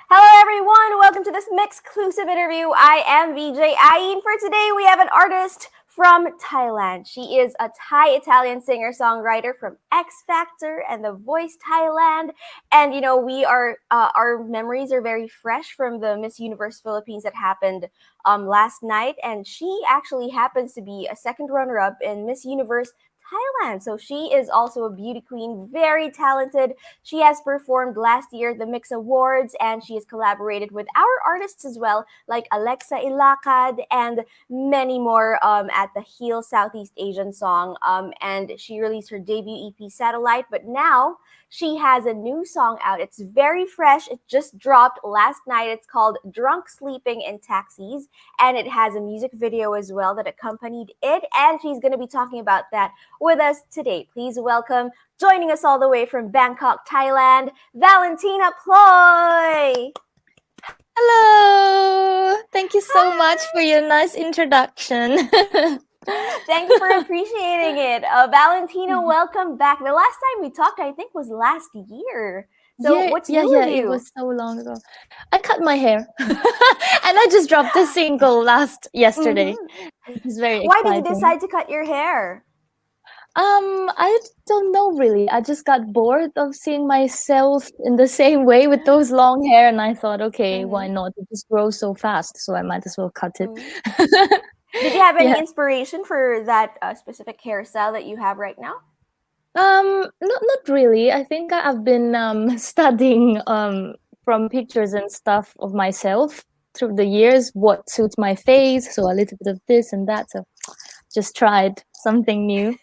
Hello everyone, welcome to this MYXclusive interview. I am VJ Ayin. For today, we have an artist from Thailand. She is a Thai-Italian singer-songwriter from X Factor and The Voice Thailand. And you know, our memories are very fresh from the Miss Universe Philippines that happened last night. And she actually happens to be a second runner-up in Miss Universe Thailand. So she is also a beauty queen, very talented. She has performed last year at the Mix Awards, and she has collaborated with our artists as well, like Alexa Ilacad and many more at the Heal Southeast Asian Song. And she released her debut EP Satellite, but now she has a new song out. It's very fresh. It just dropped last night. It's called Drunk Sleeping in Taxis, and it has a music video as well that accompanied it. And she's going to be talking about that with us today. Please welcome, joining us all the way from Bangkok, Thailand, Valentina Ploy. Hello! Thank you so much for your nice introduction. Thank you for appreciating it. Valentina, welcome back. The last time we talked, I think, was last year. So what's new with you? It was so long ago. I cut my hair. And I just dropped the single yesterday. It was very exciting. Why did you decide to cut your hair? I don't know really. I just got bored of seeing myself in the same way with those long hair, and I thought, okay, why not? It just grows so fast, so I might as well cut it. Did you have any inspiration for that specific hairstyle that you have right now? Not really. I think I've been studying from pictures and stuff of myself through the years, what suits my face. So a little bit of this and that. So just tried something new.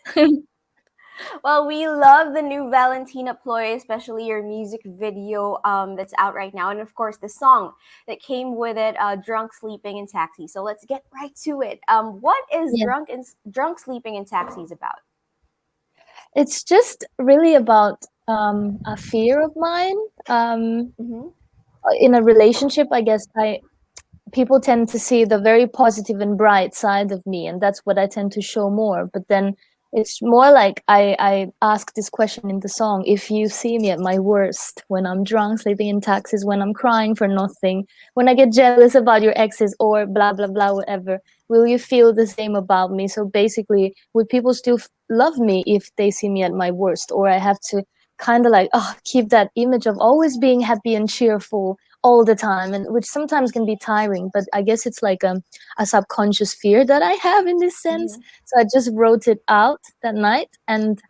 Well, we love the new Valentina Ploy, especially your music video that's out right now. And of course, the song that came with it, Drunk Sleeping in Taxis. So let's get right to it. What is Drunk Sleeping in Taxis about? It's just really about a fear of mine. In a relationship, I guess people tend to see the very positive and bright side of me, and that's what I tend to show more. But then it's more like I ask this question in the song: if you see me at my worst, when I'm drunk, sleeping in taxis, when I'm crying for nothing, when I get jealous about your exes or blah, blah, blah, whatever, will you feel the same about me? So basically, would people still love me if they see me at my worst? Or I have to kind of like keep that image of always being happy and cheerful all the time, and which sometimes can be tiring, but I guess it's like a subconscious fear that I have in this sense. So I just wrote it out that night and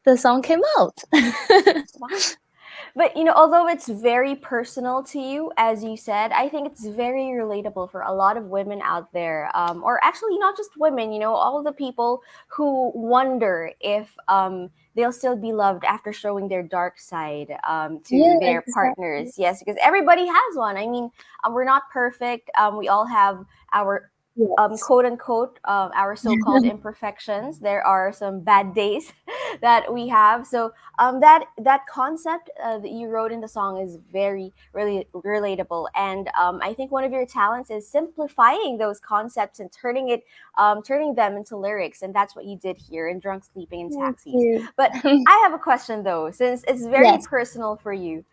the song came out. Wow. But, you know, although it's very personal to you, as you said, I think it's very relatable for a lot of women out there, or actually not just women, you know, all the people who wonder if they'll still be loved after showing their dark side to their partners. Yes, because everybody has one. I mean, we're not perfect. We all have our quote unquote, our so-called imperfections. There are some bad days that we have. So that concept that you wrote in the song is really relatable. And I think one of your talents is simplifying those concepts and turning them into lyrics. And that's what you did here in Drunk Sleeping in Taxis. But I have a question though, since it's very personal for you.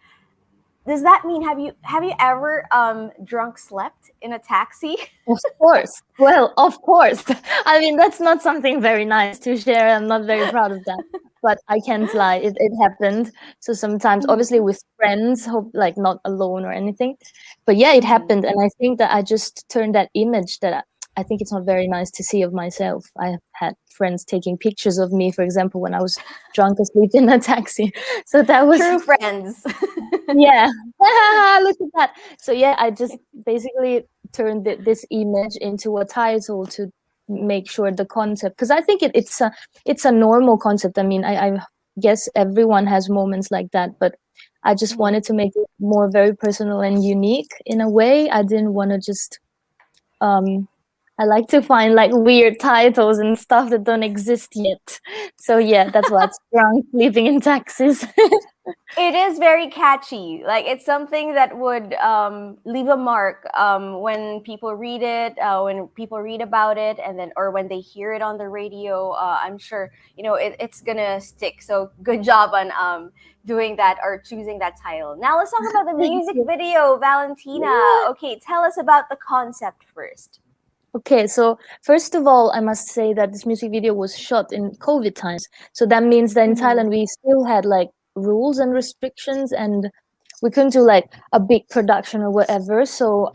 Does that mean have you ever drunk slept in a taxi? Of course. Well, of course. I mean, that's not something very nice to share. I'm not very proud of that. but I can't lie, it happened. So sometimes, obviously, Mhm. with friends, hope like not alone or anything. But yeah, it Mhm. happened, and I think that I just turned that image that I think it's not very nice to see of myself. I have had friends taking pictures of me, for example, when I was drunk asleep in a taxi. So that was True friends. yeah. Look at that. So yeah, I just basically turned this image into a title to make sure the concept, because I think it's a normal concept. I mean, I guess everyone has moments like that, but I just Mhm. wanted to make it more very personal and unique in a way. I didn't want to just um I like to find like weird titles and stuff that don't exist yet. So yeah, that's why it's drunk living in taxis. It is very catchy. Like it's something that would leave a mark when people read it, when people read about it, and then or when they hear it on the radio. I'm sure it's gonna stick. So good job on doing that or choosing that title. Now let's talk about the Thank music you. video, Valentina. Okay, tell us about the concept first. Okay, so first of all, I must say that this music video was shot in COVID times. So that means that in Mm-hmm. Thailand, we still had like rules and restrictions, and we couldn't do like a big production or whatever. So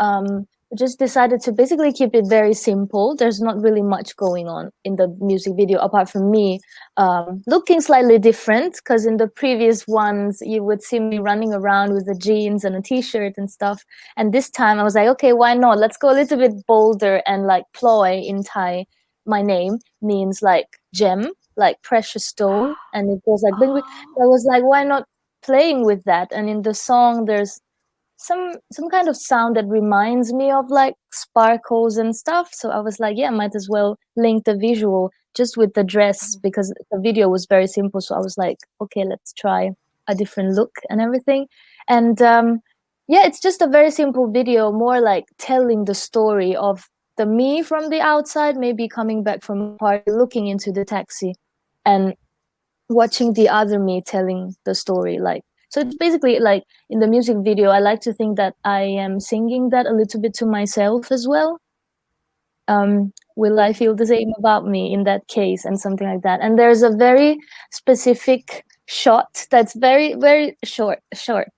we just decided to basically keep it very simple. There's not really much going on in the music video apart from me looking slightly different, because in the previous ones, you would see me running around with the jeans and a t-shirt and stuff. And this time I was like, okay, why not? Let's go a little bit bolder. And like Ploy in Thai, my name means like gem, like precious stone. And it was like, I was like, why not playing with that? And in the song, there's some kind of sound that reminds me of like sparkles and stuff. So I was like, yeah, might as well link the visual just with the dress, because the video was very simple. So I was like, okay, let's try a different look and everything. And yeah, it's just a very simple video, more like telling the story of the me from the outside, maybe coming back from a party, looking into the taxi, and watching the other me telling the story. Like, so it's basically like in the music video, I like to think that I am singing that a little bit to myself as well. Will I feel the same about me in that case, and something like that. And there's a very specific shot that's very very short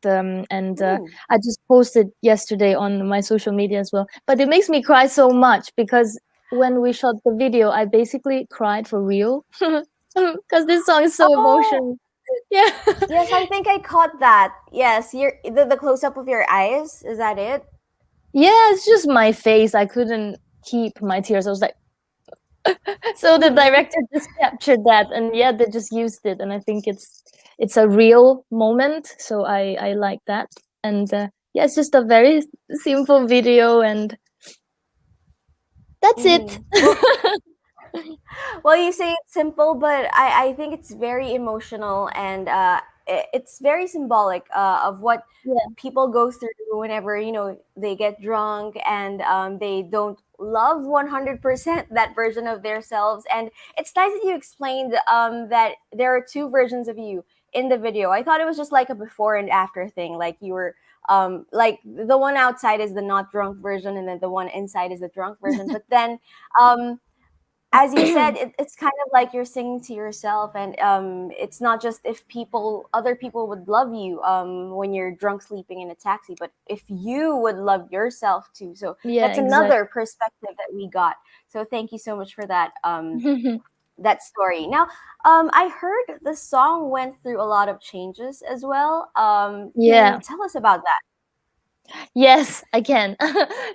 and Ooh. I just posted yesterday on my social media as well, but it makes me cry so much because when we shot the video, I basically cried for real because this song is so Oh, emotional. Yeah. yes, I think I caught that. Yes, the close up of your eyes. Is that it? Yeah, it's just my face. I couldn't keep my tears. I was like, so the Mhm. director just captured that, and yeah, they just used it, and I think it's a real moment. So I like that, and yeah, it's just a very simple video, and that's it. Mhm. Well, you say it's simple, but I think it's very emotional and it's very symbolic of what Yeah, people go through whenever they get drunk and they don't love 100% that version of themselves. And it's nice that you explained that there are two versions of you in the video. I thought it was just like a before and after thing, like you were like the one outside is the not drunk version and then the one inside is the drunk version, but then um as you said, it's kind of like you're singing to yourself, and it's not just if other people would love you when you're drunk sleeping in a taxi, but if you would love yourself too. So yeah, that's exactly. another perspective that we got. So thank you so much for that that story. Now, I heard the song went through a lot of changes as well. Can you Yeah. tell us about that? Yes, I can.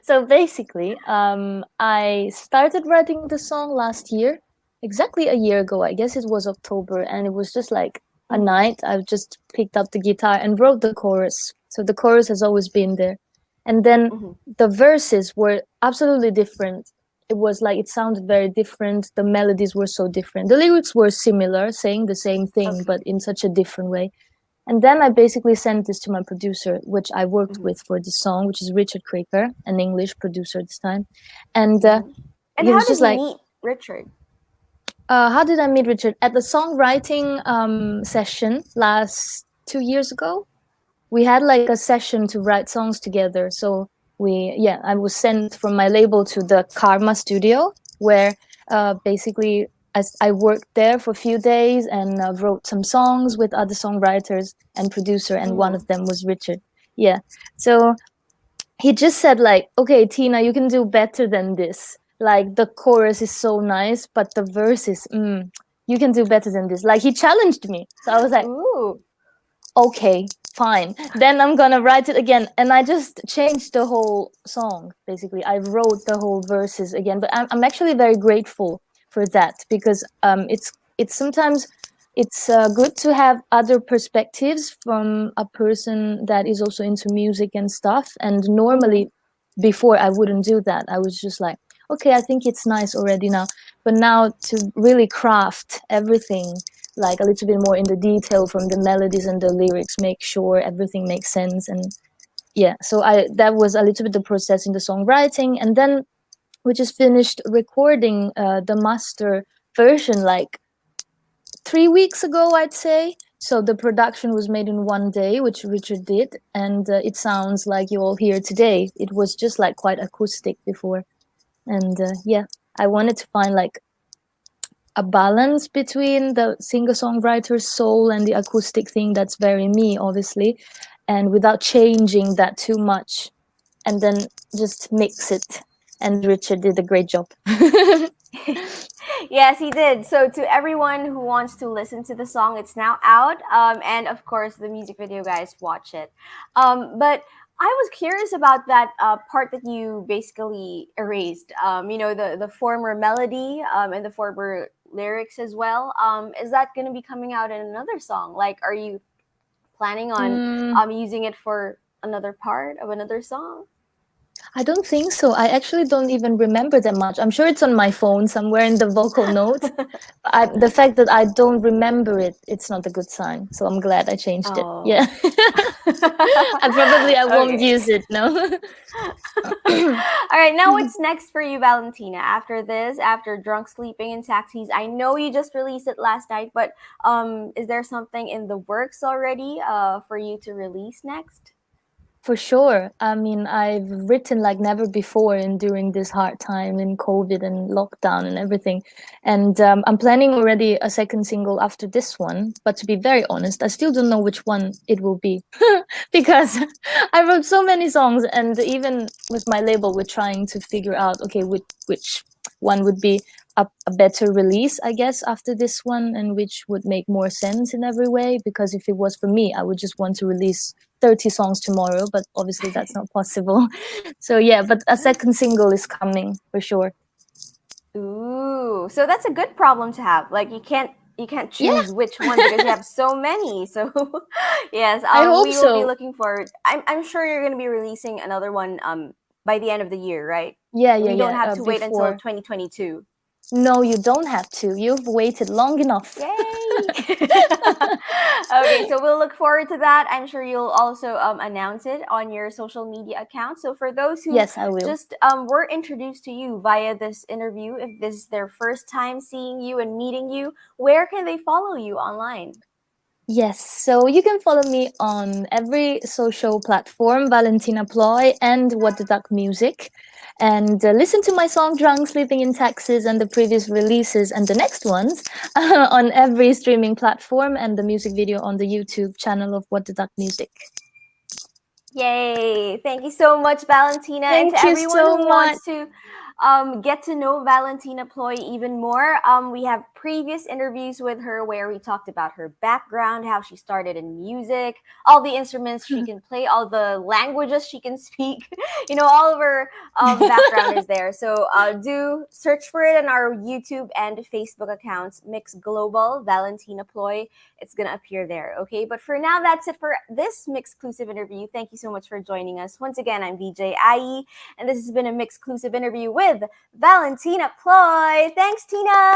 So basically, I started writing the song last year, exactly a year ago. I guess it was October, and it was just like a Mm-hmm. night. I just picked up the guitar and wrote the chorus. So the chorus has always been there. And then Mm-hmm. the verses were absolutely different. It was like it sounded very different. The melodies were so different. The lyrics were similar, saying the same thing, Okay. but in such a different way. And then I basically sent this to my producer, which I worked Mm-hmm. with for this song, which is Richard Craker, an English producer this time. And Mm-hmm. And he how was just did you like, meet Richard? how did I meet Richard? At the songwriting session last 2 years ago. We had like a session to write songs together. So I was sent from my label to the Karma studio, where basically I worked there for a few days and wrote some songs with other songwriters and producer, and one of them was Richard. Yeah. So he just said like, okay, Tina, you can do better than this. Like the chorus is so nice, but the verses, you can do better than this. Like he challenged me. So I was like, Ooh. okay, fine. Then I'm gonna write it again. And I just changed the whole song, basically. I wrote the whole verses again. But I'm actually very grateful for that, because it's sometimes it's good to have other perspectives from a person that is also into music and stuff. And normally before I wouldn't do that. I was just like, okay, I think it's nice already now. But now to really craft everything like a little bit more in the detail from the melodies and the lyrics, make sure everything makes sense. And yeah, so that was a little bit the process in the songwriting. And then we just finished recording the master version like 3 weeks ago, I'd say. So the production was made in one day, which Richard did, and it sounds like you all hear today. It was just like quite acoustic before. And yeah, I wanted to find like a balance between the singer-songwriter's soul and the acoustic thing that's very me, obviously, and without changing that too much, and then just mix it. And Richard did a great job. Yes, he did. So to everyone who wants to listen to the song, it's now out. And of course, the music video, guys, watch it. But I was curious about that part that you basically erased. The former melody and the former lyrics as well. Is that going to be coming out in another song? Like, are you planning on using it for another part of another song? I don't think so. I actually don't even remember that much. I'm sure it's on my phone somewhere in the vocal notes. The fact that I don't remember it, it's not a good sign. So I'm glad I changed it. Oh. Yeah. I won't Okay. use it, no. All right, now what's next for you, Valentina? After this, after Drunk Sleeping in Taxis, I know you just released it last night, but is there something in the works already for you to release next? For sure. I mean, I've written like never before during this hard time in COVID and lockdown and everything. And I'm planning already a second single after this one. But to be very honest, I still don't know which one it will be because I wrote so many songs. And even with my label, we're trying to figure out, okay, which one would be a better release, I guess, after this one, and which would make more sense in every way. Because if it was for me, I would just want to release 30 songs tomorrow, but obviously that's not possible. So yeah, but a second single is coming for sure. Ooh, so that's a good problem to have. Like you can't choose which one because you have so many. So yes, I hope we will be so. looking forward. I'm sure you're going to be releasing another one by the end of the year, right? Yeah, We don't have to wait until before. 2022. No, you don't have to. You've waited long enough. Yay! Okay, so we'll look forward to that. I'm sure you'll also announce it on your social media account. So for those who Yes, I will. just were introduced to you via this interview, if this is their first time seeing you and meeting you, where can they follow you online? Yes, so you can follow me on every social platform, Valentina Ploy and What the Duck Music, and listen to my song Drunk Sleeping in Taxis and the previous releases and the next ones on every streaming platform, and the music video on the YouTube channel of What the Duck Music. Yay! Thank you so much, Valentina. And Thank to you everyone so who much. wants to get to know Valentina Ploy even more, we have previous interviews with her where we talked about her background, how she started in music, all the instruments she can play, all the languages she can speak. All of her background is there. So do search for it on our YouTube and Facebook accounts, Mix Global Valentina Ploy. It's going to appear there, okay? But for now, that's it for this MYXclusive interview. Thank you so much for joining us. Once again, I'm VJ IE, and this has been a MYXclusive interview with Valentina Ploy. Thanks, Tina!